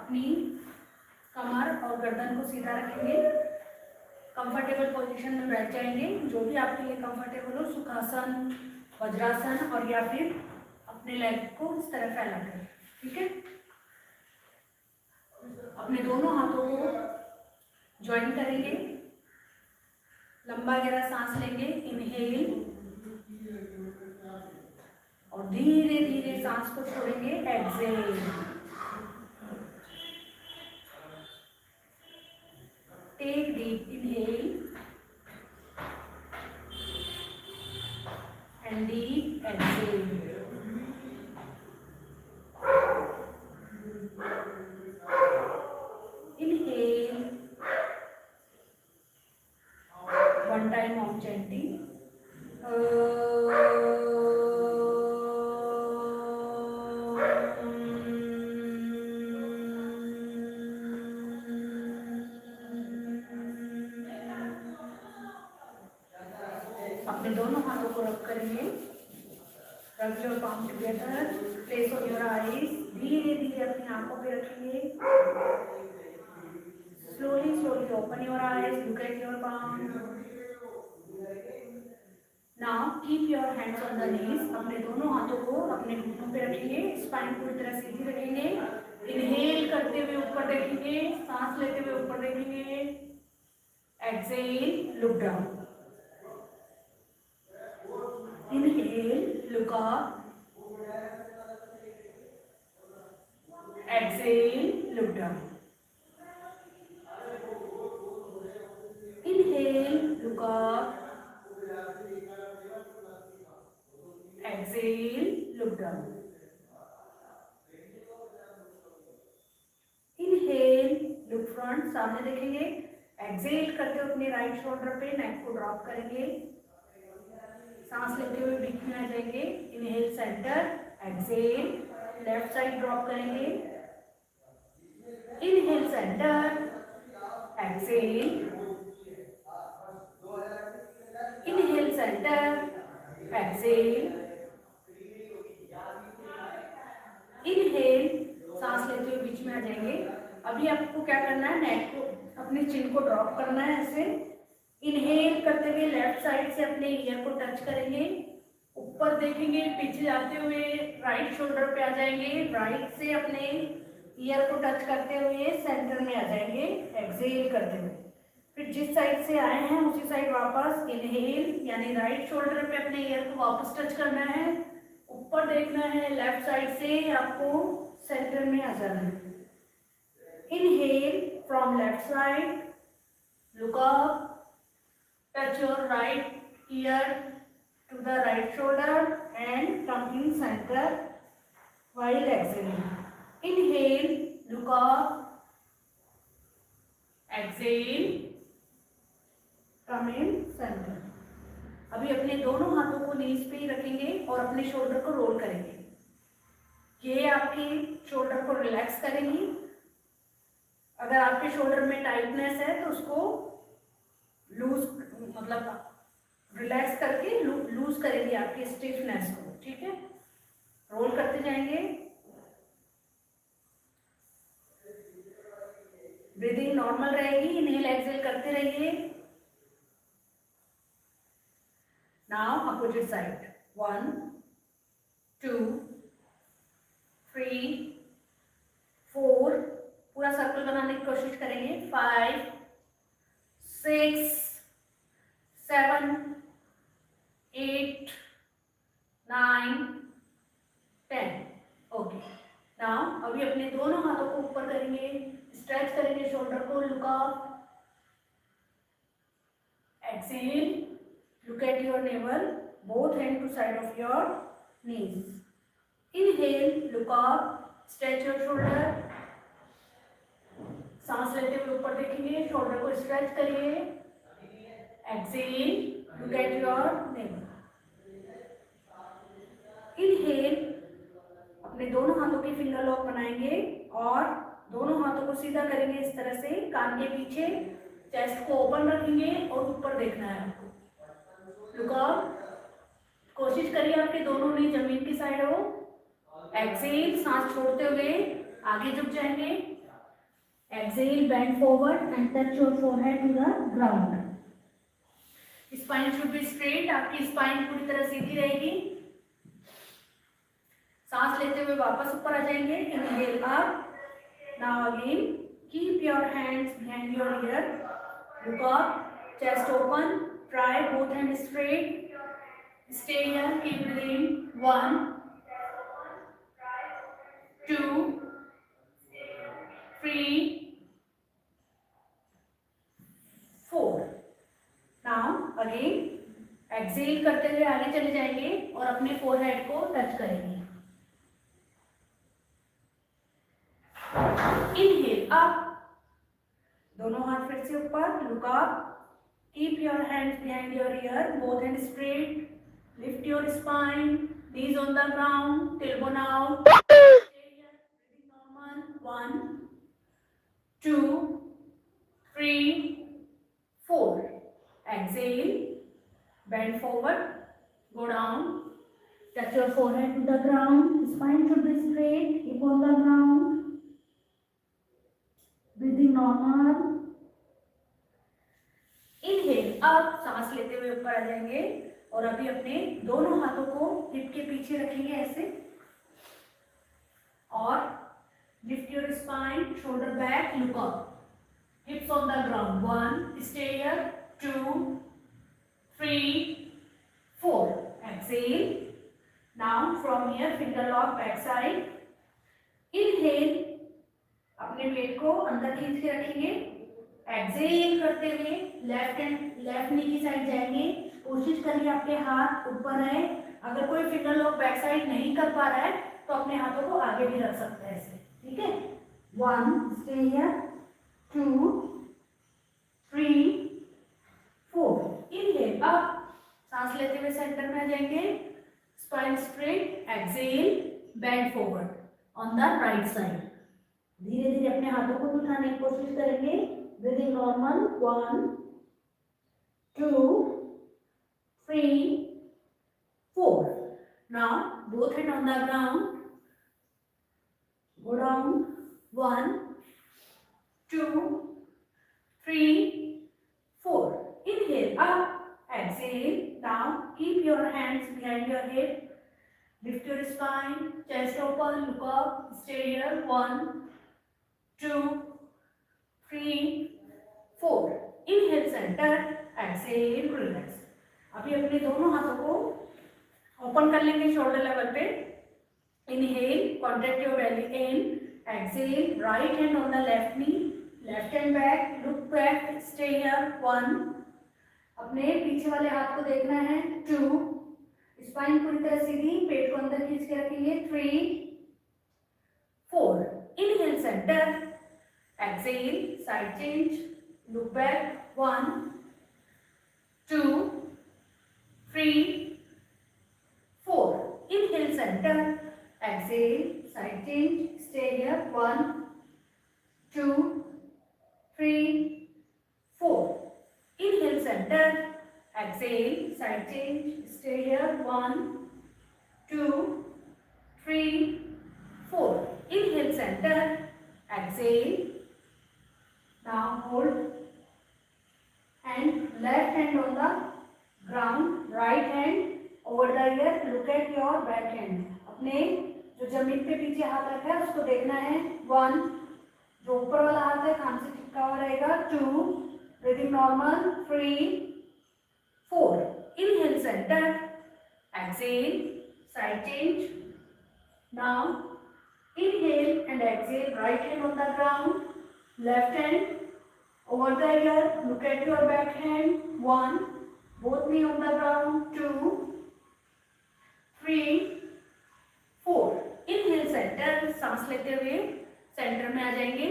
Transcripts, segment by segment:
अपनी कमर और गर्दन को सीधा रखेंगे, कंफर्टेबल पोजीशन में बैठ जाएंगे, जो भी आपके लिए कंफर्टेबल हो, सुखासन, वज्रासन और या फिर अपने लेग को इस तरह फैला कर। ठीक है, अपने दोनों हाथों को ज्वाइन करेंगे, लंबा गहरा सांस लेंगे, इनहेल, और धीरे धीरे सांस को छोड़ेंगे, exhale. Take deep inhale and deep exhale. Inhale, one time of chanting. अपने दोनों हाथों को रब करेंगे, rub your palm together, place on your eyes, धीरे धीरे अपनी आंखों पे रखेंगे, slowly slowly open your eyes, look at your palm. Now keep your hands on the knees, अपने दोनों हाथों को अपने घुटनों पे रखेंगे, स्पाइन पूरी तरह सीधी रखेंगे, इनहेल करते हुए ऊपर देखेंगे, सांस लेते हुए ऊपर देखेंगे, exhale, look down, inhale, look up, exhale, look down, inhale, look up, exhale, look down, inhale, look front, सामने देखेंगे, एक्सहेल करते हुए अपने राइट शोल्डर पे नेक को ड्रॉप करेंगे, सांस लेते हुए बीच में आ जाएंगे, inhale centre, exhale left side drop करेंगे, inhale centre, exhale, inhale centre, exhale, inhale, सांस लेते हुए बीच में आ जाएंगे। अभी आपको क्या करना है, नेक को, अपने चिन को ड्रॉप करना है ऐसे, इनहेल करते हुए लेफ्ट साइड से अपने ईयर को टच करेंगे, ऊपर देखेंगे, पीछे जाते हुए राइट शोल्डर पे आ जाएंगे, राइट से अपने ईयर को टच करते हुए सेंटर में आ जाएंगे, एक्सहेल करते हुए, फिर जिस साइड से आए हैं उसी साइड वापस इनहेल, यानी राइट शोल्डर पे अपने ईयर को वापस टच करना है, ऊपर देखना है, लेफ्ट साइड से आपको सेंटर में आ जाना है, inhale from left side, look up, touch your right ear to the right shoulder and come in centre while exhaling. Inhale, look up, exhale, come in center. अभी अपने दोनों हाथों को नीज पे ही रखेंगे और अपने शोल्डर को रोल करेंगे, ये आपके शोल्डर को रिलैक्स करेंगी। अगर आपके शोल्डर में टाइटनेस है तो उसको लूज, मतलब रिलैक्स करके लूज करेंगे आपके स्टिफनेस को। ठीक है, रोल करते जाएंगे, ब्रीदिंग नॉर्मल रहेगी, इनहेल एक्सहेल करते रहिए। नाउ अपोजिट साइड, 1 2 3 4, पूरा सर्कल बनाने की कोशिश करेंगे, 5 6 7 8 9 10। ओके, नाउ अभी अपने दोनों हाथों को ऊपर करेंगे, स्ट्रेच करेंगे शोल्डर को, look up, exhale, look at your navel, both hand to side of your knees, inhale, look up, stretch your shoulder, सांस लेते हुए ऊपर देखेंगे, शोल्डर को स्ट्रेच करिए, exhale, look at your navel, inhale, अपने दोनों हाथों के फिंगर लॉक बनाएंगे और दोनों हाथों को सीधा करेंगे इस तरह से, कान के पीछे, चेस्ट को ओपन रखेंगे और ऊपर देखना है आपको, लुक अप, कोशिश करिए आपके दोनों नी जमीन की साइड हो, एक्सहेल, सांस छोड़ते हुए आगे झुक जाएंगे, Exhale, bend forward and touch your forehead to the ground. Spine should be straight. आपकी स्पाइन पूरी तरह सीधी रहेगी. सांस लेते हुए वापस ऊपर आ जाएंगे. Inhale up. Now again, keep your hands behind your ear. Look up, chest open. Try both hands straight. Stay here. Keep breathing. 1, 2, 3, 4. Now again, exhale करते हुए आगे चले जाएंगे और अपने फोरहेड को टच करेंगे. Inhale up. दोनों हाथ फिर से ऊपर. Look up. Keep your hands behind your ear. Both hands straight. Lift your spine. Knees on the ground. Tailbone out. Stay here. Breathing normal. 1, 2, 3, 4. Exhale. Bend forward. Go down. Touch your forehead to the ground. Spine should be straight. Hip on the ground. Breathing normal. Inhale up. सांस लेते हुए ऊपर आ जाएंगे और अभी अपने दोनों हाथों को हिप के पीछे रखेंगे ऐसे और lift your spine, shoulder back, look up, hips on the ground. 1, stay here. 2, 3, 4. Exhale. Now from here finger lock back side. Inhale. अपने पेट को अंदर खींच के रखेंगे. एक्सेल करते हुए लेफ्ट नी की साइड जाएंगे. कोशिश करिए आपके हाथ ऊपर रहे. अगर कोई फिंगर लॉक बैक साइड नहीं कर पा रहा है तो अपने हाथों को आगे भी रख सकते हैं ऐसे. ठीक है. 1, स्टे हियर. 2, 3, 4. Inhale up. सांस लेते हुए सेंटर में आ जाएंगे. Spine straight. Exhale. Bend forward on the right side. धीरे धीरे अपने हाथों को उठाने की कोशिश करेंगे. Breathing normal. 1, 2, 3, 4. Now both hands on the ground. Go down. 1, 2, 3, 4. Inhale up. Exhale. Now keep your hands behind your head. Lift your spine. Chest open. Look up. Stay here. 1, 2, 3, 4. Inhale center. Exhale relax. अभी अपने दोनों हाथों को open कर लेंगे shoulder level पे. Inhale, contract your belly in. Exhale, right hand on the left knee, left hand back, look back, stay here. 1. अपने पीछे वाले हाथ को देखना है. 2. स्पाइन पूरी तरह सीधी, पेट को अंदर खींच के रखेंगे. 3, 4. Inhale center. Exhale, side change, look back. 1, 2, 3, 4. Inhale center. Exhale, side change, stay here. 1, 2, 3, 4. Inhale center. Exhale, side change, stay here. 1, 2, 3, 4. Inhale center. Exhale. Now hold and left hand on the ground, right hand over the ear. Look at your back hand. अपने जो जमीन पे पीछे हाथ रखा है उसको देखना है. 1. जो ऊपर वाला हाथ है कान से चिपका हुआ रहेगा. 2. Breathing normal. 3, 4. Inhale center. Exhale, side change. Now inhale and exhale. Right hand on the ground, left hand over the ear. Look at your back hand. 1. Both knee on the ground. 2, 3, 4. Inhale center. सांस लेते हुए centre में आ जाएंगे.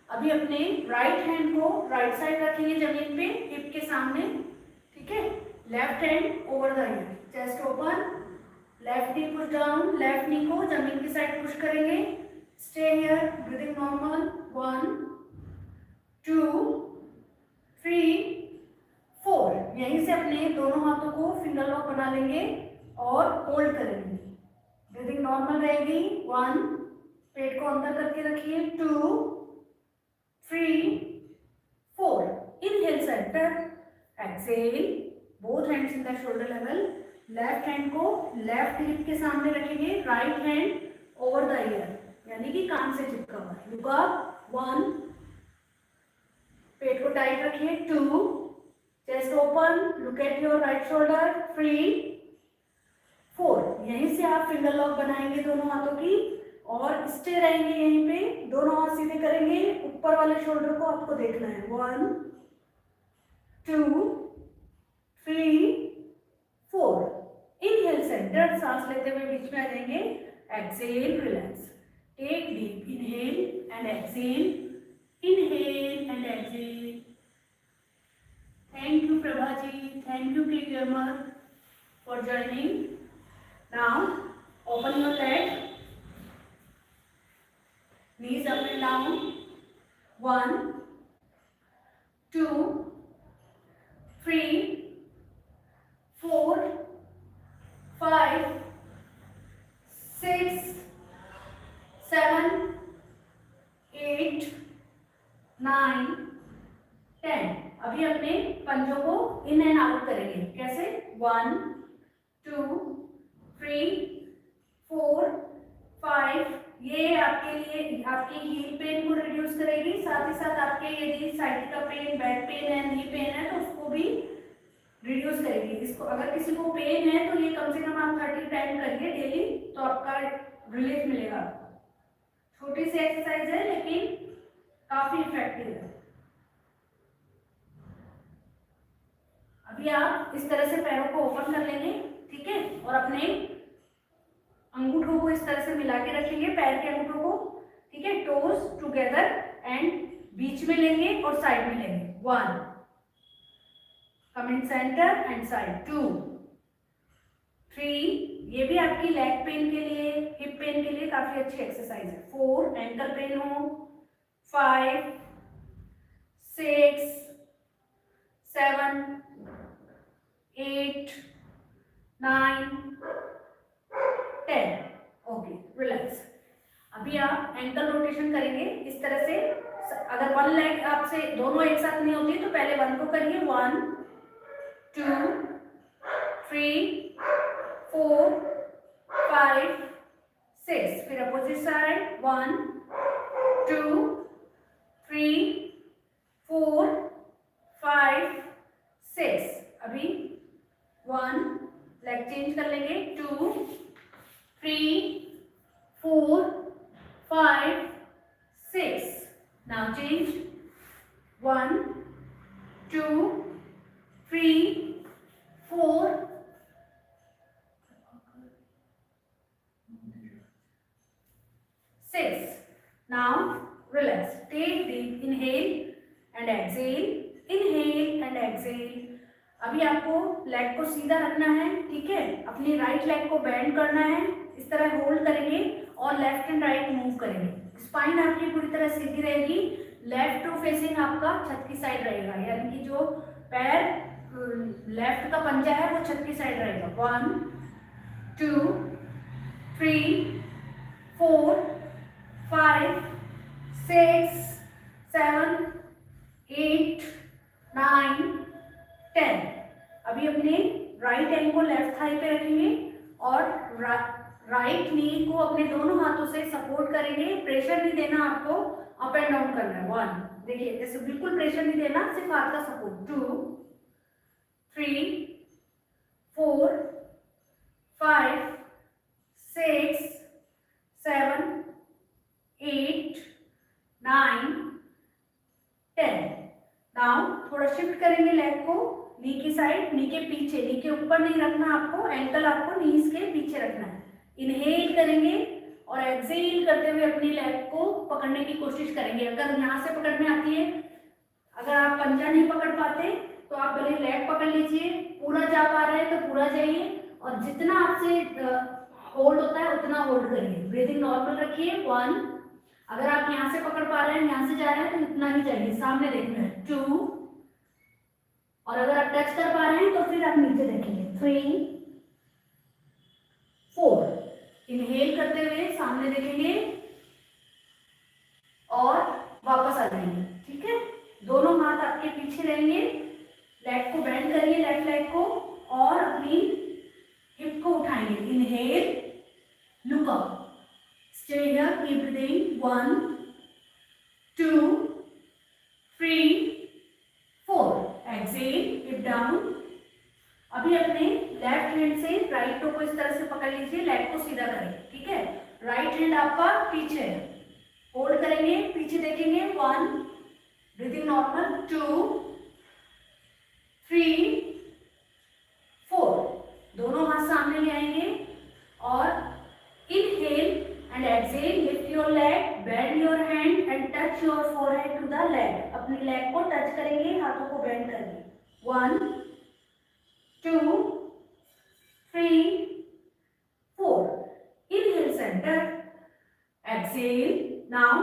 अभी अपने right hand को right side रखेंगे जमीन पे हिप के सामने. ठीक है. Left hand over the year. Chest open. Left knee push down. Left नी को जमीन की साइड पुश करेंगे. Stay here. Breathing normal. 1, 2, 3, 4. यहीं से अपने दोनों हाथों को फिंगर लॉक बना लेंगे और होल्ड करेंगे. ब्रीदिंग नॉर्मल रहेगी. 1. पेट को अंदर करके रखिए. 2, exhale, both hands in the shoulder level. Left hand को लेफ्ट हिप के सामने रखेंगे, right hand over the ear, यानी कि कान से चिपका हुआ। लुक अप, 1, पेट को टाइट रखिए, 2, chest open, look at your right shoulder, 3, 4। यहीं से आप फिंगर लॉक बनाएंगे दोनों हाथों की और स्टे रहेंगे यहीं पे, दोनों हाथ सीधे करेंगे, ऊपर वाले शोल्डर को आपको देखना है। 1, 2, 3, 4। इनहेल, सेंटर सांस लेते हुए बीच में आ जाएंगे। Exhale, relax, take deep inhale and exhale, inhale and exhale. Thank you Prabha ji, thank you Claire for joining. Now open your leg, knees up and down, 1, 2, 3, 4, 5, 6, 7, 8, 9, 10। अभी अपने पंजों को इन एंड आउट करेंगे। कैसे? 1, 2, 3, 4, 5। ये आपके लिए आपकी हील पेन को रिड्यूस करेगी, साथ ही साथ आपके यदि साइड का पेन, बैक पेन है, नी पेन है तो उसको भी रिड्यूस करेगी। इसको अगर किसी को पेन है तो ये कम से कम आप 30 टाइम करिए डेली, तो आपका रिलीफ मिलेगा। छोटी सी एक्सरसाइज है लेकिन काफी इफेक्टिव है। अभी आप इस तरह से पैरों को ओपन कर लेंगे, ठीक है, और अपने अंगूठों को इस तरह से मिला के रखेंगे, पैर के अंगूठों को, ठीक है, टोज टुगेदर एंड बीच में लेंगे और साइड में लेंगे। 1, कम इन सेंटर एंड साइड, 2, 3। ये भी आपकी लेग पेन के लिए, हिप पेन के लिए काफी अच्छी एक्सरसाइज है। 4, एंकल पेन हो, 5, 6, 7, 8, 9, 10। Okay, relax. अभी आप एंकल रोटेशन करेंगे इस तरह से। अगर वन लेग आपसे दोनों एक साथ नहीं होती तो पहले 1 को करिए, 1, 2, 3, 4, 5, 6। फिर अपोजिट साइड, 1, 2, 3, 4, 5, 6। अभी 1 लेग चेंज कर लेंगे, 2, 3, 4, 5, 6। Now change, 1, 2, 3, 4, 6. Now relax. Take deep inhale and exhale. Inhale and exhale. अभी आपको लेग को सीधा रखना है, ठीक है, अपनी राइट लेग को बेंड करना है, इस तरह होल्ड करेंगे और लेफ्ट एंड राइट मूव करेंगे। स्पाइन आपकी पूरी तरह सीधी रहेगी, लेफ्ट टू फेसिंग आपका छत की साइड रहेगा, यानी कि जो पैर लेफ्ट का पंजा है वो छत की साइड रहेगा। 1, 2, 3, 4, 5, 6, 7, 8, 9, 10। अभी अपने राइट हैंड को लेफ्ट थाई पे रखेंगे और राइट नी को अपने दोनों हाथों से सपोर्ट करेंगे। प्रेशर नहीं देना आपको, अप एंड डाउन करना है। 1, देखिए ऐसे बिल्कुल प्रेशर नहीं देना, सिर्फ हाथ का सपोर्ट। 2, 3, 4, 5, 6, 7, 8, 9, 10। नाउ थोड़ा शिफ्ट करेंगे लेग को नी की साइड, नी के पीछे, नी के ऊपर नहीं रखना आपको, एंकल आपको नीज के पीछे रखना है। इनहेल करेंगे और एक्सेल करते हुए अपनी लेग को पकड़ने की कोशिश करेंगे। अगर यहाँ से पकड़ने आती है, अगर आप पंजा नहीं पकड़ पाते तो आप भले लेग पकड़ लीजिए, पूरा जा पा रहे हैं तो पूरा जाइए और जितना आपसे होल्ड होता है उतना होल्ड करिए। ब्रीदिंग नॉर्मल रखिए। 1, अगर आप यहाँ से पकड़ पा रहे हैं, यहाँ से जा रहे हैं तो इतना ही जाइए, सामने देखना है। 2, और अगर आप टच कर पा रहे हैं तो फिर आप नीचे देखेंगे। 3, 4, इनहेल करते हुए सामने देखेंगे और वापस आ जाएंगे, ठीक है। दोनों हाथ आपके पीछे रहेंगे, लेग को बेंड नॉर्मल 2 3 4। दोनों हाथ सामने ले आएंगे और inhale and exhale, lift your leg, bend your hand and touch your forehead to the leg. अपनी लेग को टच करेंगे, हाथों को बेंड करेंगे। 1 2 3 4। Inhale center, exhale. Now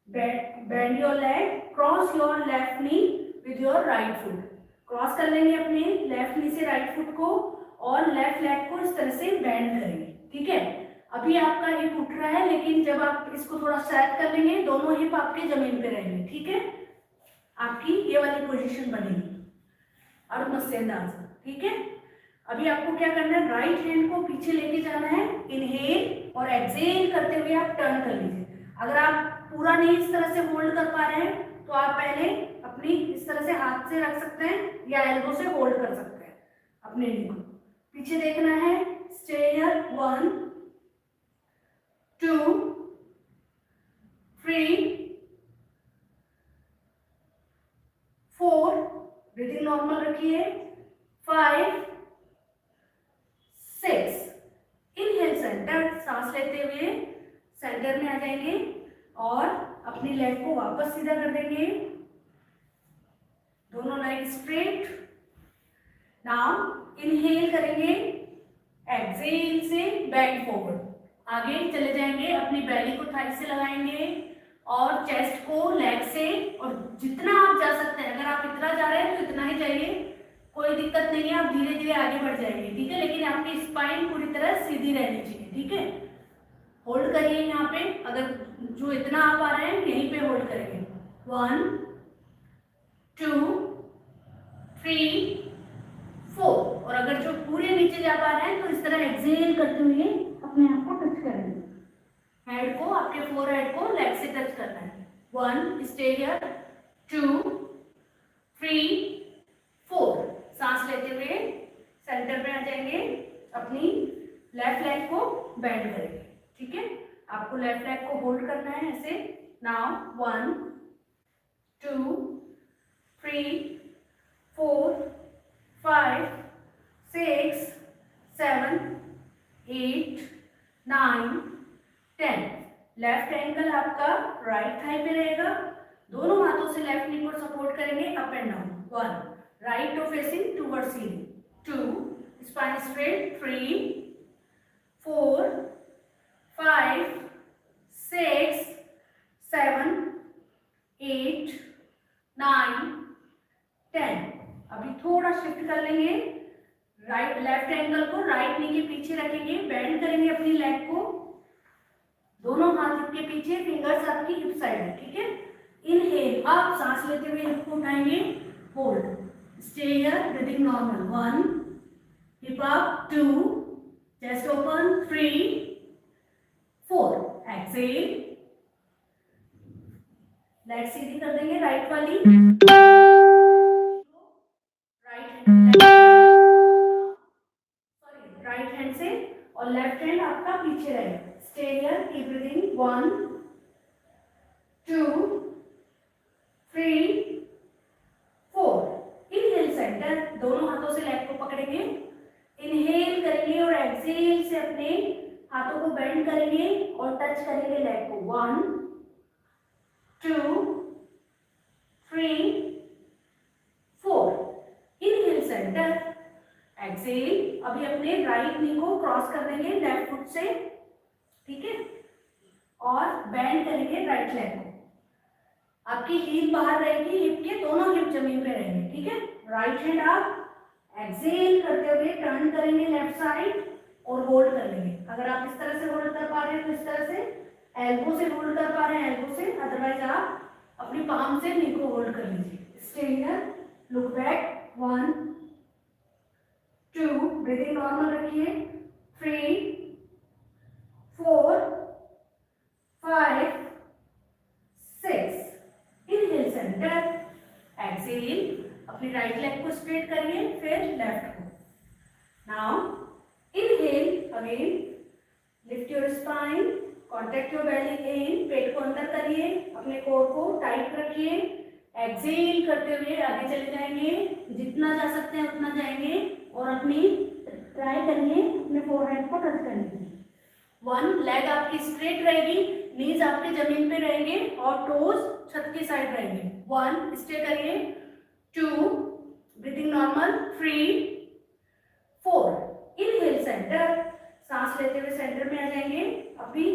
bend your leg, cross your left knee with your right foot. Cross कर लेंगे अपने left नी से राइट फुट को और लेफ्ट लेग को इस तरह से बेंड करेंगे। ठीक है, अभी आपका हिप उठ रहा है, लेकिन जब आप इसको थोड़ा स्ट्रेच कर लेंगे दोनों हिप आपके जमीन पे रहेंगे। ठीक है, आपकी ये वाली पोजीशन बनेगी और मस्सेंदाज। ठीक है, अभी आपको क्या करना है, राइट हैंड को पीछे लेके जाना है, इनहेल और एक्सहेल करते हुए आप टर्न कर लीजिए। अगर आप पूरा नहीं इस तरह से होल्ड कर पा रहे हैं तो आप पहले अपनी इस तरह से हाथ से रख सकते हैं या एल्बो से होल्ड कर सकते हैं अपने नी को। पीछे देखना है, स्टे हियर। 1 2 3 4, ब्रीथिंग नॉर्मल रखिए। 5 6। इनहेल सेंटर, सांस लेते हुए सेंटर में आ जाएंगे और अपनी लेग को वापस सीधा कर देंगे, दोनों लेग स्ट्रेट। नाउ इनहेल करेंगे, एक्सहेल से बेंड फॉरवर्ड, आगे चले जाएंगे, अपनी बेली को थाई से लगाएंगे और चेस्ट को लेग से, और जितना आप जा सकते हैं, अगर आप इतना जा रहे हैं तो इतना ही जाइए, कोई दिक्कत नहीं है, आप धीरे धीरे आगे बढ़ जाएंगे। ठीक है, लेकिन आपकी स्पाइन पूरी तरह सीधी रहनी चाहिए। ठीक है, होल्ड करिए यहाँ पे, अगर जो इतना आप आ रहे हैं यहीं पे होल्ड करेंगे। 1 2 3 4, और अगर जो पूरे नीचे जा पा रहे हैं तो इस तरह एक्सहेल करते हुए अपने आप को टच करेंगे, हेड को, आपके फोरहेड को लेग से टच करना है। 1, स्टे हियर। 2 3 4, सांस लेते हुए सेंटर पे आ जाएंगे, अपनी लेफ्ट लेग को बेंड करेंगे। ठीक है, आपको लेफ्ट लेग को होल्ड करना है ऐसे। नाउ 1 2 3 4 5 6 7 8 9 10। लेफ्ट एंगल आपका राइट थाई पे रहेगा, दोनों हाथों से लेफ्ट नी को सपोर्ट करेंगे, up and down. 1, right toe facing towards ceiling. 2, spine straight. 3 4 5 6 7 8 9 10। अभी थोड़ा शिफ्ट कर लेंगे, राइट लेफ्ट एंगल को राइट नी के पीछे रखेंगे, बेंड करेंगे अपनी लेग को, दोनों हाथ हिप के पीछे, फिंगर्स आपकी हिप साइड है। ठीक है, इनहेल, आप सांस लेते हुए हिप को उठाएंगे, hold, stay here, breathing normal. 1, hip up. 2, chest open. 3 4, exhale, leg सीधी कर देंगे राइट वाली, राइट हैंड से, और लेफ्ट हैंड आपका पीछे रहेगा। Stay here, keep breathing. 1 2 3 4। Inhale centre, दोनों हाथों से लेग को पकड़ेंगे, इनहेल करेंगे और एक्सहेल से अपने हाथों को बेंड करेंगे और टच करेंगे लेग को। 1 2 3 4। इनहेल सेंटर, एक्सहेल, अभी अपने राइट नी को क्रॉस कर देंगे लेफ्ट फुट से। ठीक है, और बेंड करेंगे राइट लेग को, आपकी हील बाहर रहेगी, हिप के दोनों हिप जमीन पे रहेंगे। ठीक है, राइट हैंड आप एक्सहेल करते हुए टर्न करेंगे लेफ्ट साइड और होल्ड कर लेंगे। अगर आप इस तरह से होल्ड कर पा रहे हैं तो इस तरह से, एल्बो से होल्ड कर पा रहे हैं एल्बो से, अदरवाइज आप अपनी पाम से नी को होल्ड कर लीजिए। Stay here, look back. 1 2, breathing normal रखिए। 3 4 5 6। इनहेल सेंटर, एक्सहेल, अपनी राइट लेग को स्ट्रेट करिए, फिर लेफ्ट को। Now inhale again, lift your spine, contact your belly in, पेट को अंदर करिए, अपने कोर को टाइट रखिए, एक्सेल करते हुए आगे चले जाएंगे, जितना जा सकते हैं उतना जाएंगे और अपनी ट्राई करिए अपने फोरहेड को टच करने की। 1, लेग आपकी स्ट्रेट रहेगी, नीज आपके जमीन पे रहेंगे और टोज छत की साइड रहेंगे। 1, स्टे करिए। 2, ब्रीथिंग नॉर्मल। 3, 4, इनहेल सेंटर, सांस लेते हुए सेंटर में आ जाएंगे। अभी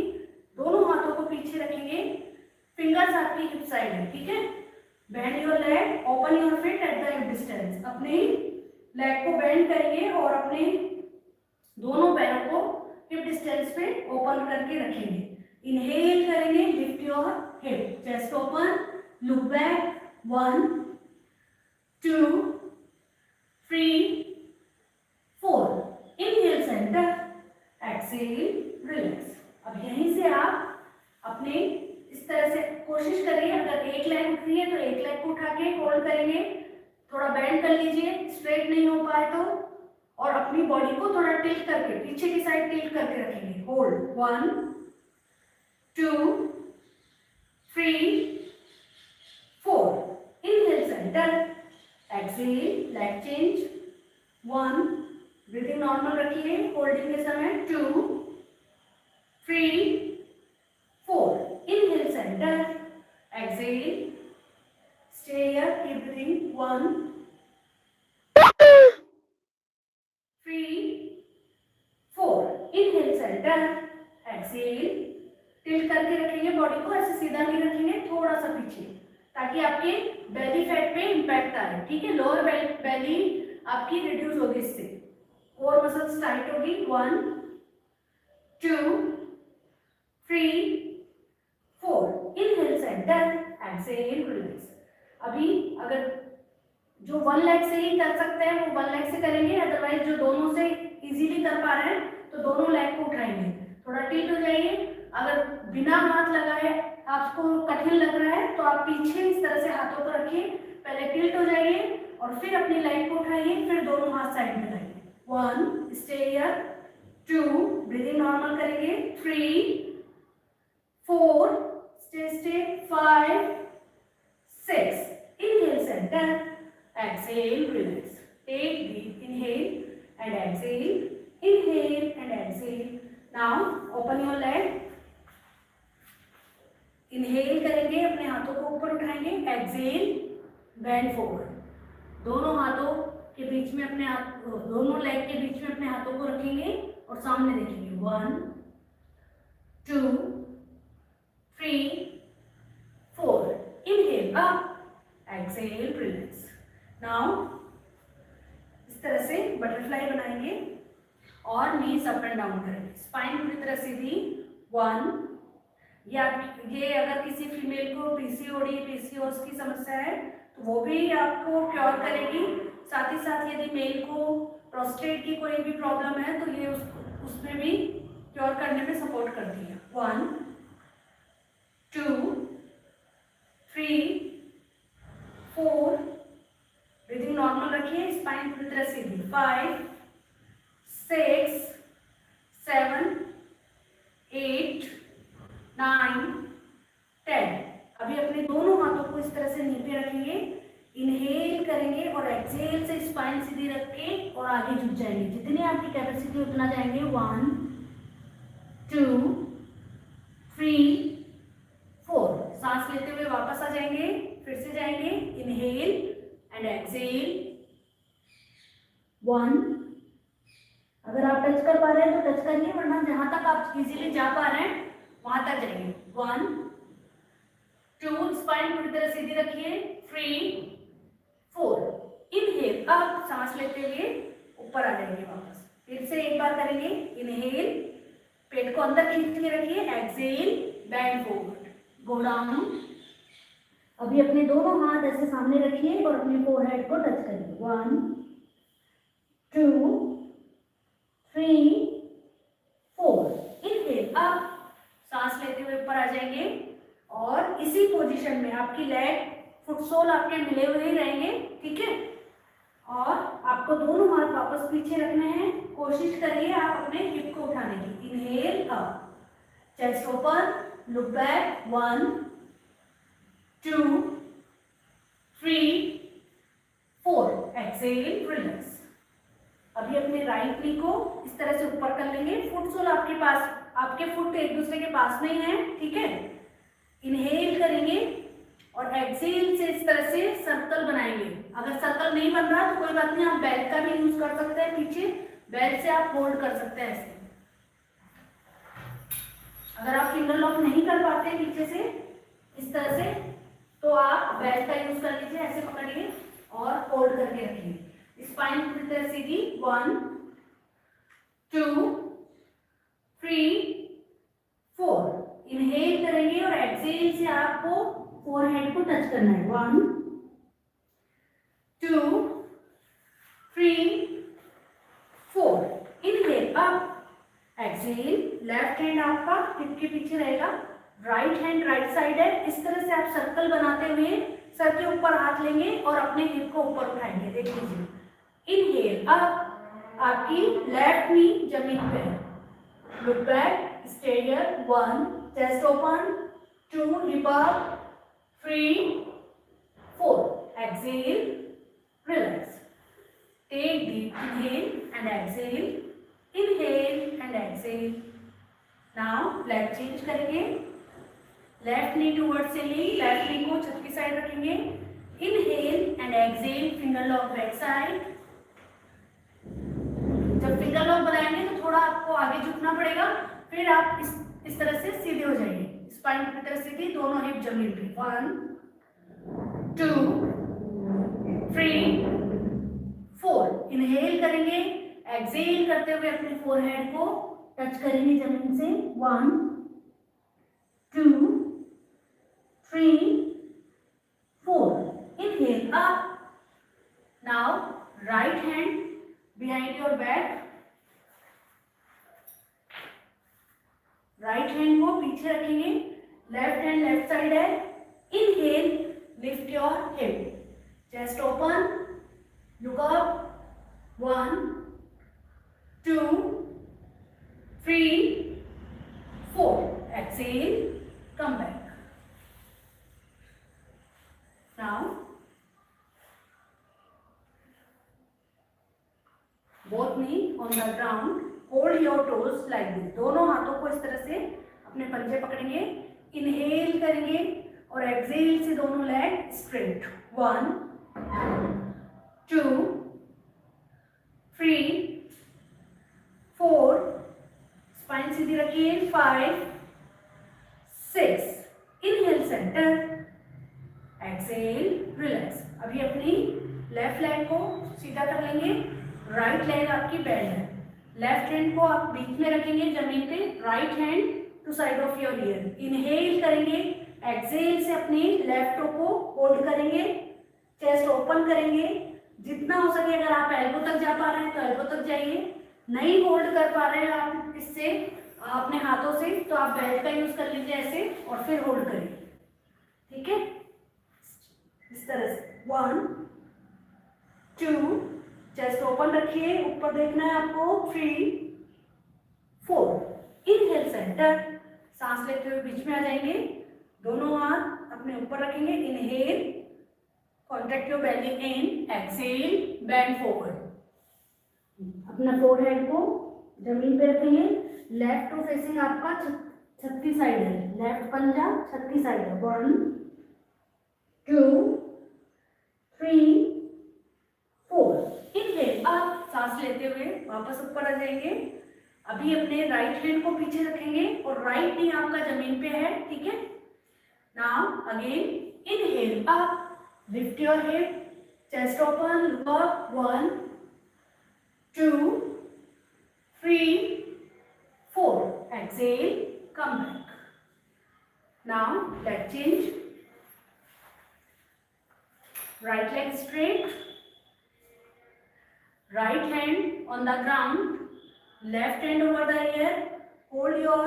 दोनों हाथों को पीछे रखेंगे, फिंगर्स आपकी हिप साइड है, ठीक है। Bend your leg, open your feet at the hip distance. अपने लेग को बेंड करेंगे और अपने दोनों पैरों को हिप डिस्टेंस पे ओपन करके रखेंगे। इनहेल करेंगे, lift your hip, chest open, look back. 1, 2, 3, 4, inhale centre, exhale relax. अब यहीं से आप अपने इस तरह से कोशिश करिए, अगर एक लेग उठ रही है तो एक लेग को उठा के होल्ड करेंगे, थोड़ा बेंड कर लीजिए, स्ट्रेट नहीं हो पाए तो, और अपनी बॉडी को थोड़ा टिल्ट करके पीछे की साइड टिल्ट करके रखेंगे। Hold. 1, 2, 3, 4, inhale centre, exhale leg change. 1, breathing normal रखिए होल्डिंग के समय। 2, 3, 4, inhale centre, exhale, stay here, keep breathing. 1, 3, 4, inhale centre, exhale, tilt करके रखेंगे बॉडी को, ऐसे सीधा नहीं रखेंगे, थोड़ा सा पीछे, ताकि आपके बेली फैट पे इंपैक्ट आए, ठीक है। लोअर बेली आपकी रिड्यूस होगी इससे, कोर मसल्स टाइट होगी। 1, 2, 3, 4, इनहेल सेंटर, एक्सेल रिलीज। अभी अगर जो 1 लेग से ही कर सकते हैं वो 1 लेग से करेंगे, अदरवाइज जो दोनों से इजीली कर पा रहे हैं तो दोनों लेग को उठाएंगे, थोड़ा टिल्ट हो जाइए। अगर बिना हाथ लगाए आपको कठिन लग रहा है तो आप पीछे इस तरह से हाथों को रखिए, पहले टिल्ट हो जाइए और फिर अपनी लेग को उठाइए, फिर दोनों हाथ साइड में लाइए। 1, स्टे हियर। 2, ब्रीदिंग नॉर्मल करेंगे। 3, 4, stay. 5, 6, inhale centre, exhale, relax. Take deep inhale and exhale, inhale and exhale. Now open your leg. Inhale करेंगे, अपने हाथों को ऊपर उठाएंगे, exhale, bend forward. दोनों हाथों के बीच में अपने हाथ, दोनों लेग के बीच में अपने हाथों को रखेंगे और सामने देखेंगे। 1, 2, 3, 4. Inhale up, exhale, relax. Now इस तरह से बटरफ्लाई बनाएंगे और नीज अप एंड डाउन करेंगे, स्पाइन पूरी तरह सीधी। 1, ये अगर किसी फीमेल को पीसीओडी पीसीओएस की समस्या है तो वो भी आपको क्योर करेगी। साथ ही साथ यदि मेल को प्रोस्टेट की कोई भी प्रॉब्लम है तो ये उसमें भी क्योर करने में सपोर्ट करती है। 1, 2, 3, 4, ब्रीदिंग नॉर्मल रखिए, स्पाइन पूरी तरह सीधी। 5, 6, 7, 8, 9, 10। अभी अपने दोनों हाथों को इस तरह से नीचे रखेंगे, इनहेल करेंगे और एक्सहेल से स्पाइन सीधी रख के और आगे झुक जाएंगे, जितनी आपकी कैपेसिटी उतना जाएंगे। 1, 2, 3, 4। सांस लेते हुए वापस आ जाएंगे, फिर से जाएंगे, इनहेल एंड एक्सहेल। 1, अगर आप टच कर पा रहे हैं तो टच करिए, वरना जहां तक आप इजीली जा पा रहे हैं वहां तक जाइए। 1, 2, स्पाइन पूरी तरह सीधी रखिए। 3, 4, इनहेल अप, सांस लेते हुए ऊपर आ जाएंगे वापस। फिर से एक बार करेंगे, इनहेल, पेट को अंदर खींच के रखिए, exhale, bend forward, go down. अभी अपने दोनों हाथ ऐसे सामने रखिए और अपने फोरहेड को टच करिए। 1, 2, 3, 4, इनहेल अप, सांस लेते हुए ऊपर आ जाएंगे और इसी पोजीशन में आपकी लेग फुटसोल आपके मिले हुए ही रहेंगे, ठीक है। और आपको दोनों हाथ वापस पीछे रखने हैं, कोशिश करिए आप अपने हिप को उठाने की। Inhale up, chest open, look back. 1, 2, करेंगे। फुट सोल आपके पास, आपके फुट एक दूसरे के पास में ही है, ठीक है। इनहेल करेंगे और एक्सहेल से इस तरह से सर्कल बनाएंगे। अगर सर्कल नहीं बन रहा तो कोई बात नहीं, आप बेल्ट का भी यूज कर सकते हैं। पीछे बेल्ट से आप होल्ड कर सकते हैं ऐसे। अगर आप फिंगर लॉक नहीं कर पाते पीछे से इस तरह से, तो आप बेल्ट का यूज कर लीजिए। ऐसे पकड़िए और होल्ड करके रखिए। स्पाइन पूरी तरह सीधी। 1 2 3 4। इनहेल करेंगे और एक्सहेल से आपको फोरहेड को टच करना है। 1 2 3 4। Inhale up, exhale. Left hand आपका हिप के पीछे रहेगा, राइट हैंड राइट साइड है। इस तरह से आप सर्कल बनाते हुए सर के ऊपर हाथ लेंगे और अपने हिप को ऊपर उठाएंगे। देख लीजिए। इनहेल अप, आपकी लेफ्ट नी जमीन पे है। Look back, stay here. 1, chest open. 2, hip up. 3, 4. Exhale, relax. Take deep inhale and exhale. Inhale and exhale. Now leg change करेंगे। लेफ्ट नी टूवर्ड्स सेलिंग, लेफ्ट नी को छत की साइड रखेंगे। Inhale and exhale, finger lock back side. जब finger lock बनाएंगे तो थोड़ा आपको आगे झुकना पड़ेगा, फिर आप इस तरह से सीधे हो जाएंगे। स्पाइन की तरह सीधी, दोनों हिप जमीन पे। 1 2 3 4। इनहेल करेंगे, एक्सहेल करते हुए अपने फोरहेड को टच करेंगे जमीन से। 1 2 3 4। Inhale up. Now right hand behind your back, right hand को पीछे रखेंगे। लेफ्ट हैंड लेफ्ट साइड है। Inhale, lift your hip, chest open, look up. 1 2 3 4। Exhale, come back. Now both knee on the ground, hold your toes like this. दोनों हाथों को इस तरह से अपने पंजे पकड़ेंगे। इनहेल करेंगे और एक्सहेल से दोनों लेग स्ट्रेट। 1 2 3 4। स्पाइन सीधी रखिए। 5 6। Inhale centre, exhale relax. अभी अपनी लेफ्ट लेग को सीधा कर लेंगे। राइट लेग आपकी बेंड है। लेफ्ट हैंड को आप बीच में रखेंगे जमीन पे, right hand to side of your ear. Inhale करेंगे, एक्सहेल से अपनी लेफ्ट टो को होल्ड करेंगे, चेस्ट ओपन करेंगे। जितना हो सके, अगर आप एल्बो तक जा पा रहे हैं तो एल्बो तक जाइए। नहीं होल्ड कर पा रहे हैं आप इससे अपने हाथों से, तो आप बेल्ट का यूज कर लीजिए ऐसे और फिर होल्ड करिए। ठीक है, इस तरह से। 1 2, चेस्ट ओपन रखिए, ऊपर देखना है आपको। 3 4। इनहेल सेंटर, सांस लेते हुए बीच में आ जाएंगे। दोनों हाथ अपने ऊपर रखेंगे। Inhale, contract your belly in. Exhale, bend forward. अपना फोरहेड को जमीन पे रखेंगे। लेफ्ट टू फेसिंग आपका छत की साइड है। लेफ्ट पंजा छत की साइड है। 1 2 3 4। इनहेल अप, सांस लेते हुए वापस ऊपर आ जाएंगे। अभी अपने राइट हैंड को पीछे रखेंगे और राइट नी आपका जमीन पे है। ठीक है, now again inhale up, lift your head, chest open, look up. 1 2 3 4। Exhale, come back. Now leg change. Right leg straight, right hand on the ground, left hand over the ear, hold your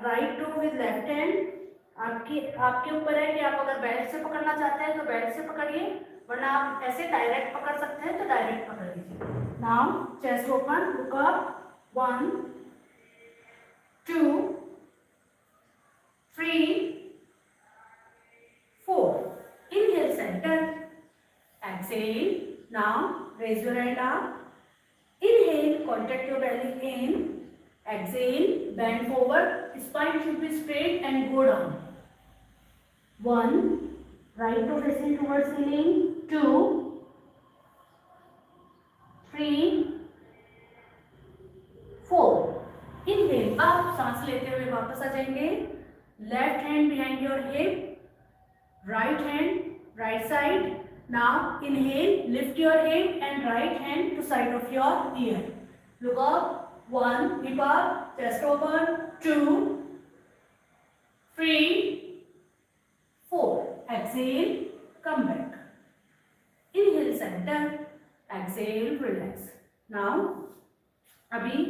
right toe with left hand. आपके ऊपर है कि आप अगर belt से पकड़ना चाहते हैं तो बेल्ट से पकड़िए, वरना आप ऐसे डायरेक्ट पकड़ सकते हैं तो डायरेक्ट पकड़ लीजिए। Now chest open, look up. 1 2 3 4। Inhale centre, exhale. Now raise your hand up. Inhale, contract your belly in. Exhale, bend forward. Spine should be straight and go down. 1, right toe facing towards ceiling. 2, 3, 4. Inhale, up, सांस लेते हुए वापस आ जाएंगे. Left hand behind your hip, right hand, right side. Now inhale, lift your hip and right hand to side of your ear. Look up. 1, hip up, chest open. 2, 3, 4. Exhale, come back. Inhale, center. Exhale, relax. Now, अभी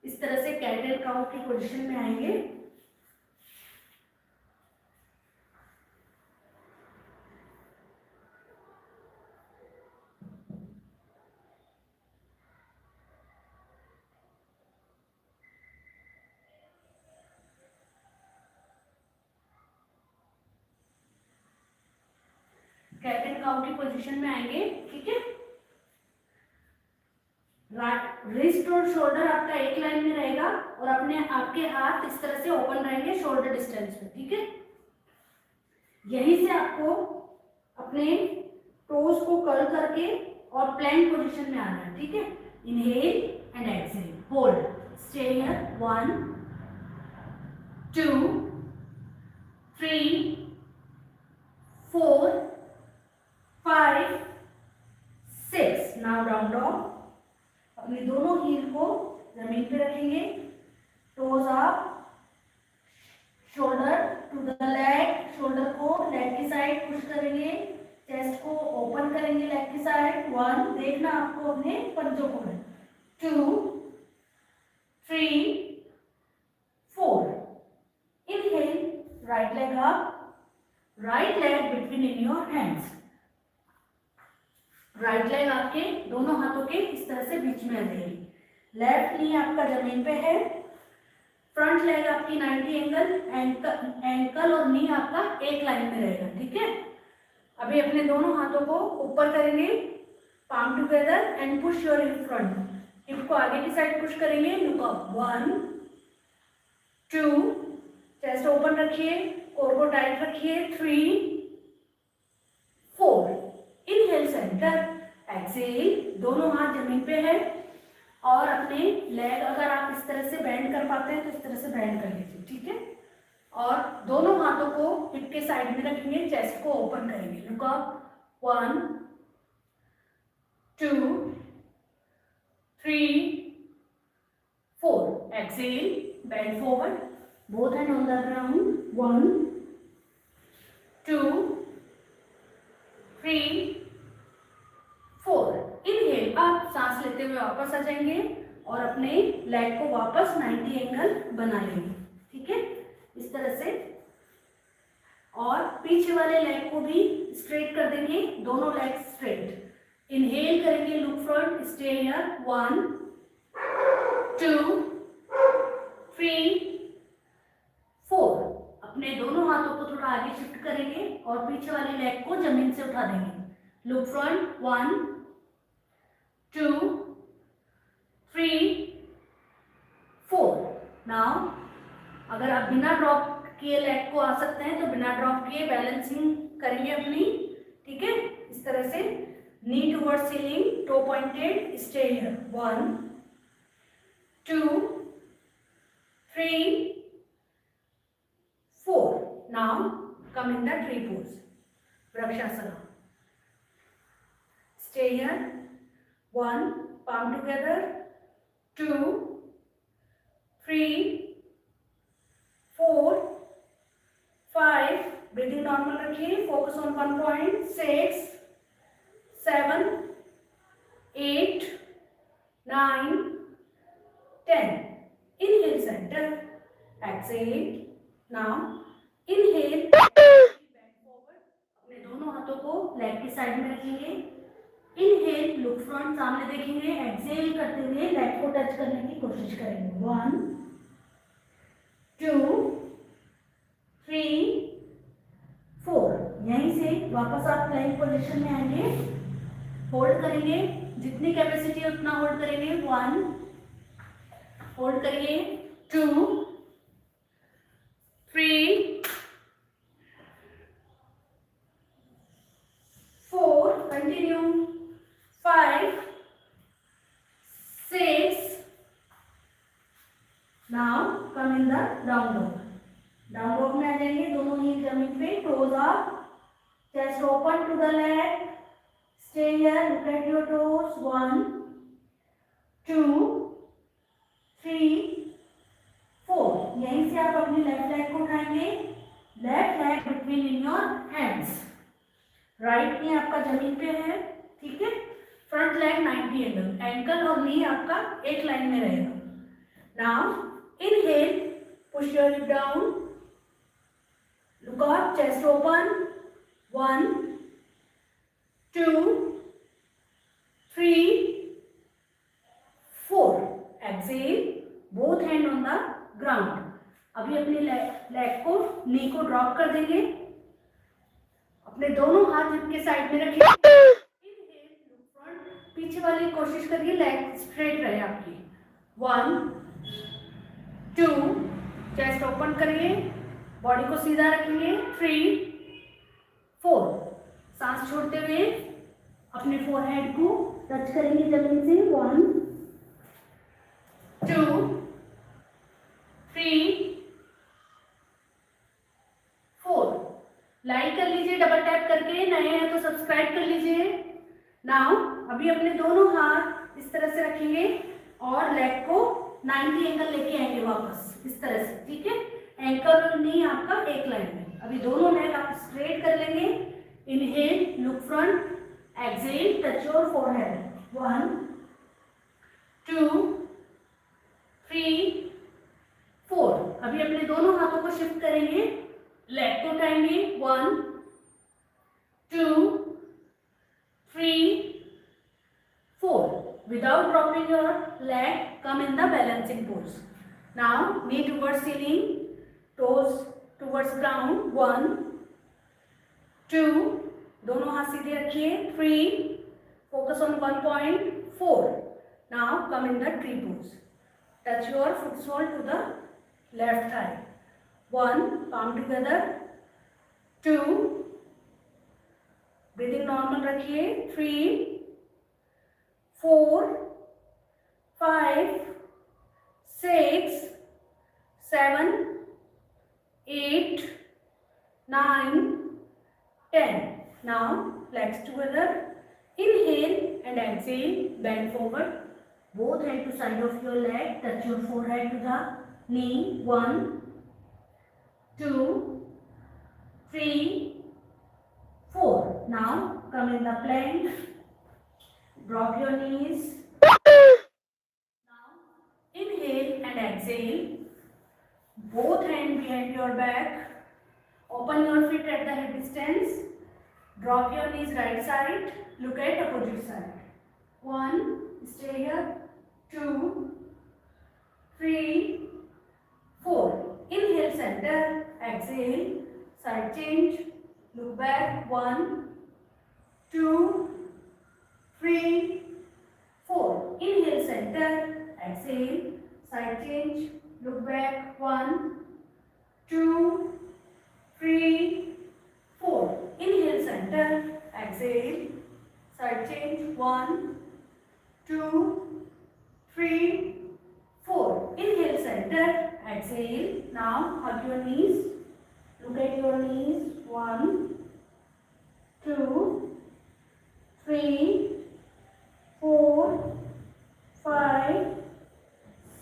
इस तरह से cat and cow की position में आएंगे. Cat and cow की position में आएंगे. ठीक है. रिस्ट और शोल्डर आपका एक लाइन में रहेगा और आपके हाथ इस तरह से ओपन रहेंगे शोल्डर डिस्टेंस पे. ठीक है. यहीं से आपको अपने टोज को कर्ल करके और प्लैंक पोजीशन में आना है. ठीक है. Inhale and exhale. Hold. Stay here. 1, 2, 3, 4, 5, 6. Now down dog. अपने दोनों हील को जमीन पे रखेंगे. Toes up, shoulder to the leg. Shoulder को लेग की साइड पुश करेंगे. चेस्ट को ओपन करेंगे लेग की साइड. 1, देखना आपको अपने पंजों को. 2, 3, 4. Inhale, right leg up, right leg between in your hands. Right leg आपके दोनों हाथों के इस तरह से बीच में आ जाएगी. लेफ्ट नी आपका जमीन पे है. फ्रंट लेग आपकी 90 एंगल. एंकल और नी आपका एक लाइन में रहेगा. ठीक है. अभी अपने दोनों हाथों को ऊपर करेंगे. Palm together and push your hip front. Hip को आगे की साइड पुश करेंगे. Look up. 1, 2, चेस्ट ओपन रखिए. कोर को टाइट रखिए. 3, 4. Inhale, centre. एक्सहेल, दोनों हाथ जमीन पे है और अपने लेग अगर आप इस तरह से बेंड कर पाते हैं तो इस तरह से बेंड कर लीजिए. ठीक है. और दोनों हाथों को हिप के साइड में रखेंगे. चेस्ट को ओपन करेंगे. Look up. 1, 2, 3, 4. Exhale, bend forward. Both hand on the ground. 1, 2, 3, 4. Inhale, आप सांस लेते हुए वापस आ जाएंगे और अपने लेग को वापस 90 एंगल बना लेंगे. ठीक है. इस तरह से. और पीछे वाले लेग को भी स्ट्रेट कर देंगे. दोनों लेग स्ट्रेट. इनहेल करेंगे. Look front. Stay here. 1, 2, 3, 4. अपने दोनों हाथों को थोड़ा आगे शिफ्ट करेंगे और पीछे वाले लेग को जमीन से उठा देंगे. Look front. 1, 2, 3, 4. नाउ अगर आप बिना ड्रॉप किए लेग को आ सकते हैं तो बिना ड्रॉप किए बैलेंसिंग करेंगे अपनी. ठीक है. इस तरह से. Knee towards ceiling, toe pointed. Stay here. 1, 2, 3, 4. Now come in the tree pose. Vrikshasana. Stay here. 1, palm together. 2, 3, 4, 5. Breathing normal रखिए. Focus on one point. 6, 7, 8, 9, 10. Inhale, center. Exhale. Now inhale, bend forward. अपने दोनों हाथों को leg की side में रखेंगे. Inhale, look front, सामने देखेंगे. एक्सहेल करते हुए लेग को टच करने की कोशिश करेंगे. 1, 2, 3, 4. यहीं से वापस आप प्लैंक पोजीशन में आएंगे. होल्ड करेंगे. जितनी कैपेसिटी है उतना होल्ड करेंगे. 1, होल्ड करिए, 2 3 4, continue, 5 6. Now come in the down dog. Down dog में आ जाएंगे, दोनों ही जमीन पे, toes up, chest open to the leg, stay here, look at your toes, 1 2 3 4। यहीं से आप अपनी लेफ्ट लेग को उठाएंगे, left leg between in your hands, right knee आपका जमीन पे है, ठीक है। फ्रंट लेग 90 एंगल, एंकल और नी आपका एक लाइन में रहेगा। Now inhale, push your hip down, look up, chest open, 1 2 3 4। Exhale, both hand on the ground. अभी अपनी लेग को, नी को ड्रॉप कर देंगे, अपने दोनों हाथ हिप के साइड में रखिए, इनहेल, लुक फ्रंट, पीछे वाली कोशिश करिए लेग स्ट्रेट रहे आपकी, 1 2, चेस्ट ओपन करिए, बॉडी को सीधा रखेंगे, 3 4। सांस छोड़ते हुए अपने फोरहेड को टच करेंगे जमीन से, 1 2 3 4। लाइक कर लीजिए डबल टैप करके, नए हैं तो सब्सक्राइब कर लीजिए। नाउ अभी अपने दोनों हाथ इस तरह से रखेंगे और लेग को 90 एंगल लेके आएंगे वापस, इस तरह से, ठीक है। एंकल और नी आपका एक लाइन में। अभी दोनों लेग आप स्ट्रेट कर लेंगे, inhale, look front, exhale, touch your forehead, 1 2 3 4। अभी अपने दोनों हाथों को शिफ्ट करेंगे, लेग को उठाएंगे, 1 2 3 4। Without dropping your leg, come in the balancing pose. Now knee towards ceiling, toes towards ground, 1 2, दोनों हाथ सीधे रखिए, 3, focus on 1 point, 4. Now come in the tree pose. Touch your foot sole to the left thigh, 1, palm together, 2, breathing normal रखिए, 3 4 5 6 7 8 9 10. Now legs together, inhale and exhale, bend forward, both hand to side of your leg, touch your forehead to the knee, 1 2 3 4. Now come in the plank, drop your knees. Now inhale and exhale, both hands behind your back, open your feet at the hip distance, drop your knees right side, look at opposite side, 1, stay here, 2 3 4. Inhale center, exhale, side change, look back, 1 2 3 4. Inhale center, exhale, side change, look back, 1 2 3 4. Inhale center, exhale, side change, 1 2 3 4. Inhale center, exhale. Now hug your knees, look at your knees, 1 2 3 4 5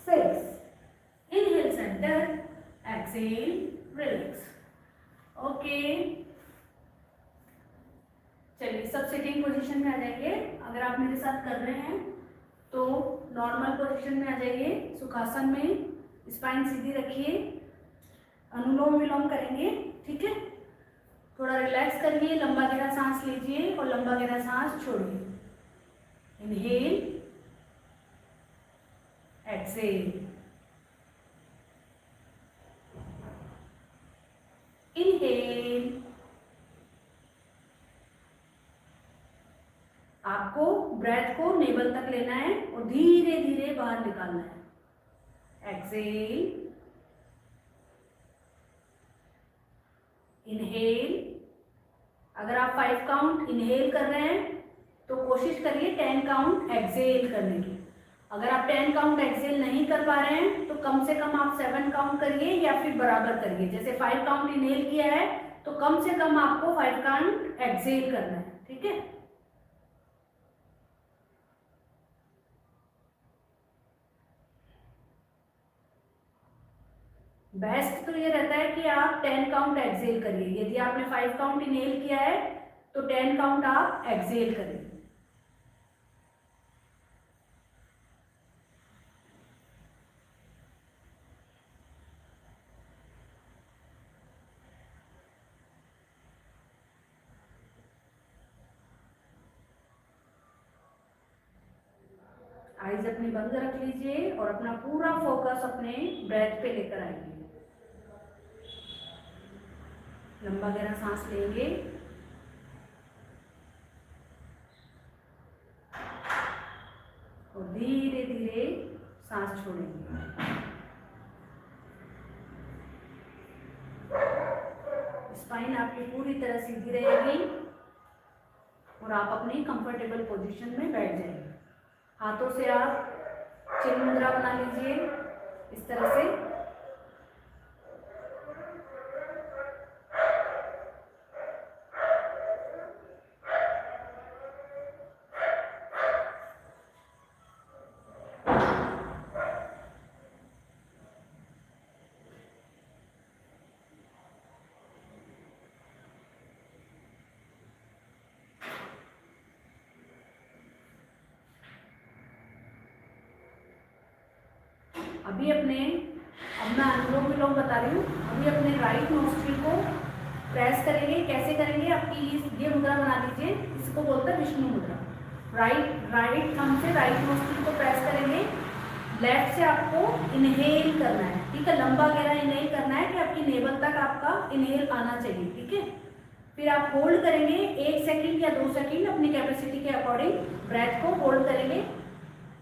6. Inhale center, exhale, relax. Okay, चलिए सब sitting position में आ जाइए। अगर आप मेरे साथ कर रहे हैं तो नॉर्मल पोजीशन में आ जाइए, सुखासन में स्पाइन सीधी रखिए, अनुलोम विलोम करेंगे, ठीक है। थोड़ा रिलैक्स करिए, लंबा गहरा सांस लीजिए और लंबा गहरा सांस छोड़िए। Inhale, exhale, inhale. आपको ब्रेथ को नेवल तक लेना है और धीरे धीरे बाहर निकालना है। Exhale, inhale. अगर आप 5 काउंट इनहेल कर रहे हैं तो कोशिश करिए 10 काउंट एक्सेल करने की। अगर आप 10 काउंट एक्सेल नहीं कर पा रहे हैं तो कम से कम आप 7 काउंट करिए या फिर बराबर करिए। जैसे 5 काउंट इनहेल किया है तो कम से कम आपको 5 काउंट एक्सेल करना है, ठीक है। बेस्ट तो ये रहता है कि आप 10 काउंट एक्सेल करिए। यदि आपने 5 काउंट इनहेल किया है तो 10 काउंट आप एक्सेल करिए। आईज अपनी बंद रख लीजिए और अपना पूरा फोकस अपने ब्रेथ पे लेकर आइए। लंबा गहरा सांस लेंगे और धीरे धीरे सांस छोड़ेंगे। स्पाइन आपकी पूरी तरह सीधी रहेगी और आप अपनी कंफर्टेबल पोजीशन में बैठ जाएंगे। हाथों से आप चिन्ह मुद्रा बना लीजिए इस तरह से। अभी अब मैं अनुलोम विलोम बता रही हूँ। अभी अपने राइट नोस्ट्रिल को प्रेस करेंगे। कैसे करेंगे? आपकी ये मुद्रा बना लीजिए, इसको बोलते हैं विष्णु मुद्रा। राइट थंब से राइट नोस्ट्रिल को प्रेस करेंगे। लेफ्ट से आपको इनहेल करना है, ठीक है। लंबा गहरा इनहेल करना है कि आपकी नेवल तक आपका इनहेल आना चाहिए, ठीक है। फिर आप होल्ड करेंगे 1 सेकंड या 2 सेकंड अपनी कैपेसिटी के अकॉर्डिंग ब्रेथ को होल्ड करेंगे।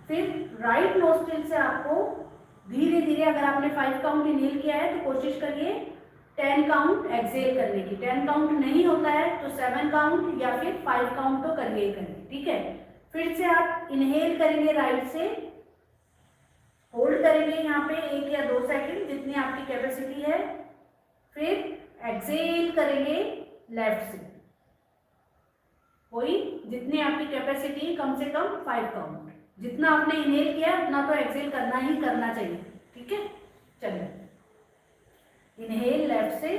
फिर राइट नोस्ट्रिल से आपको धीरे धीरे, अगर आपने 5 काउंट इनहेल किया है तो कोशिश करिए 10 काउंट एक्सेल करने की। 10 काउंट नहीं होता है तो 7 काउंट या फिर 5 काउंट तो करिए ही करिए, ठीक है। फिर से आप इनहेल करेंगे राइट से, होल्ड करेंगे यहाँ पे 1 या 2 सेकंड जितनी आपकी कैपेसिटी है। फिर एक्सेल करेंगे लेफ्ट से, वही जितनी आपकी कैपेसिटी, कम से कम 5 काउंट। जितना आपने इनहेल किया उतना तो एक्सेल करना ही करना चाहिए, ठीक है। चलिए, इनहेल लेफ्ट से,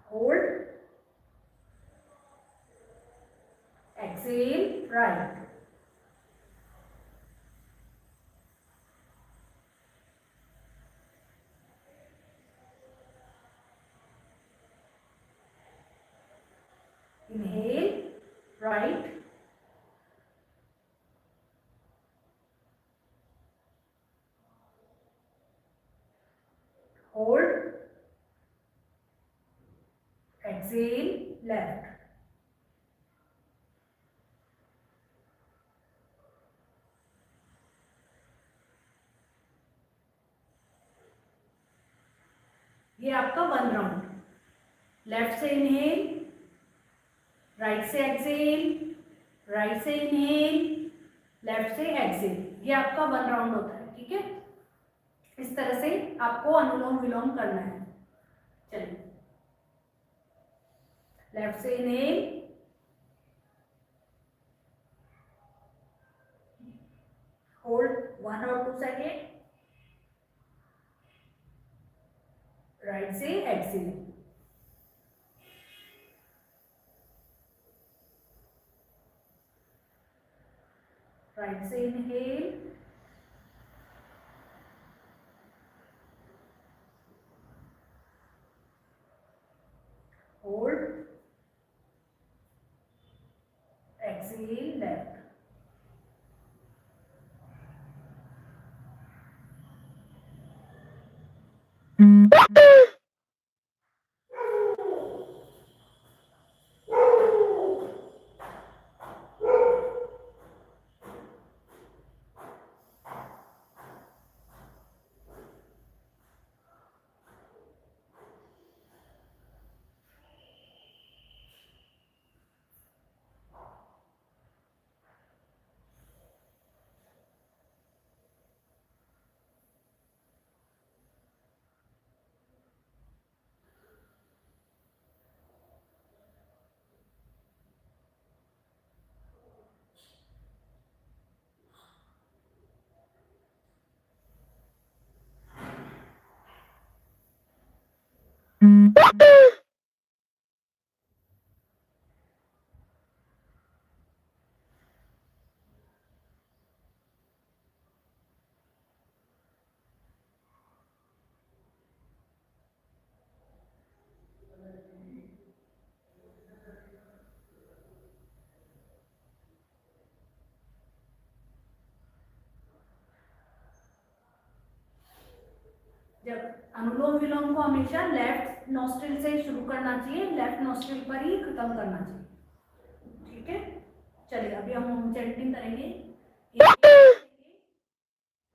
hold, exhale right, inhale right, hold, exhale left, ये आपका 1 राउंड। लेफ्ट से इनहेल, राइट से एक्सेल, राइट से इनहेल, लेफ्ट से एक्सेल, ये आपका 1 राउंड होता है, ठीक है। इस तरह से आपको अनुलोम विलोम करना है। चलिए, लेफ्ट से इनहेल, होल्ड 1 और 2 सेकेंड, राइट से एक्सेल, राइट से इनहेल, होल्ड, एक्सेल लेफ्ट, जब अनुलोम विलोम को हमेशा लेफ्ट नॉस्ट्रिल से शुरू करना चाहिए, लेफ्ट नॉस्ट्रिल पर ही खत्म करना चाहिए। ठीक है, चलिए अभी हम ओम चैंटिंग करेंगे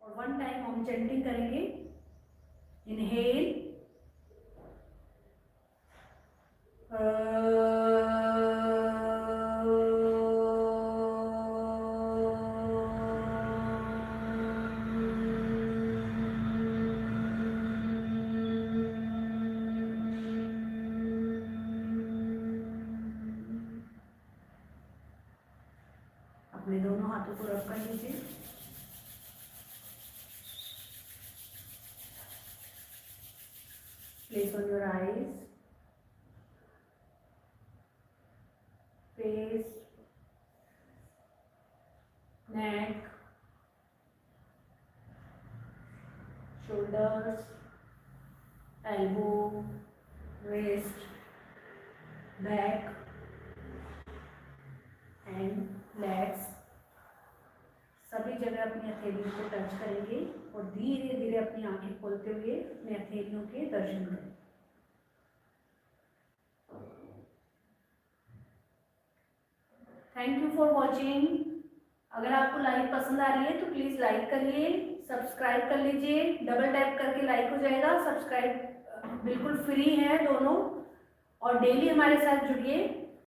और 1 टाइम ओम चैंटिंग करेंगे। इनहेल, अपने दोनों हाथों को रब कर लीजिए। Place on your eyes, face, neck, shoulders, elbow, wrist, back and legs, सभी जगह अपनी हथेलियों को टच करेंगे और धीरे धीरे अपनी आंखें खोलते हुए अपनी हथेलियों के दर्शन करें। Thank you for watching. अगर आपको लाइव पसंद आ रही है तो प्लीज़ लाइक करिए, सब्सक्राइब कर लीजिए, डबल टैप करके लाइक हो जाएगा। सब्सक्राइब बिल्कुल फ्री है दोनों, और डेली हमारे साथ जुड़िए।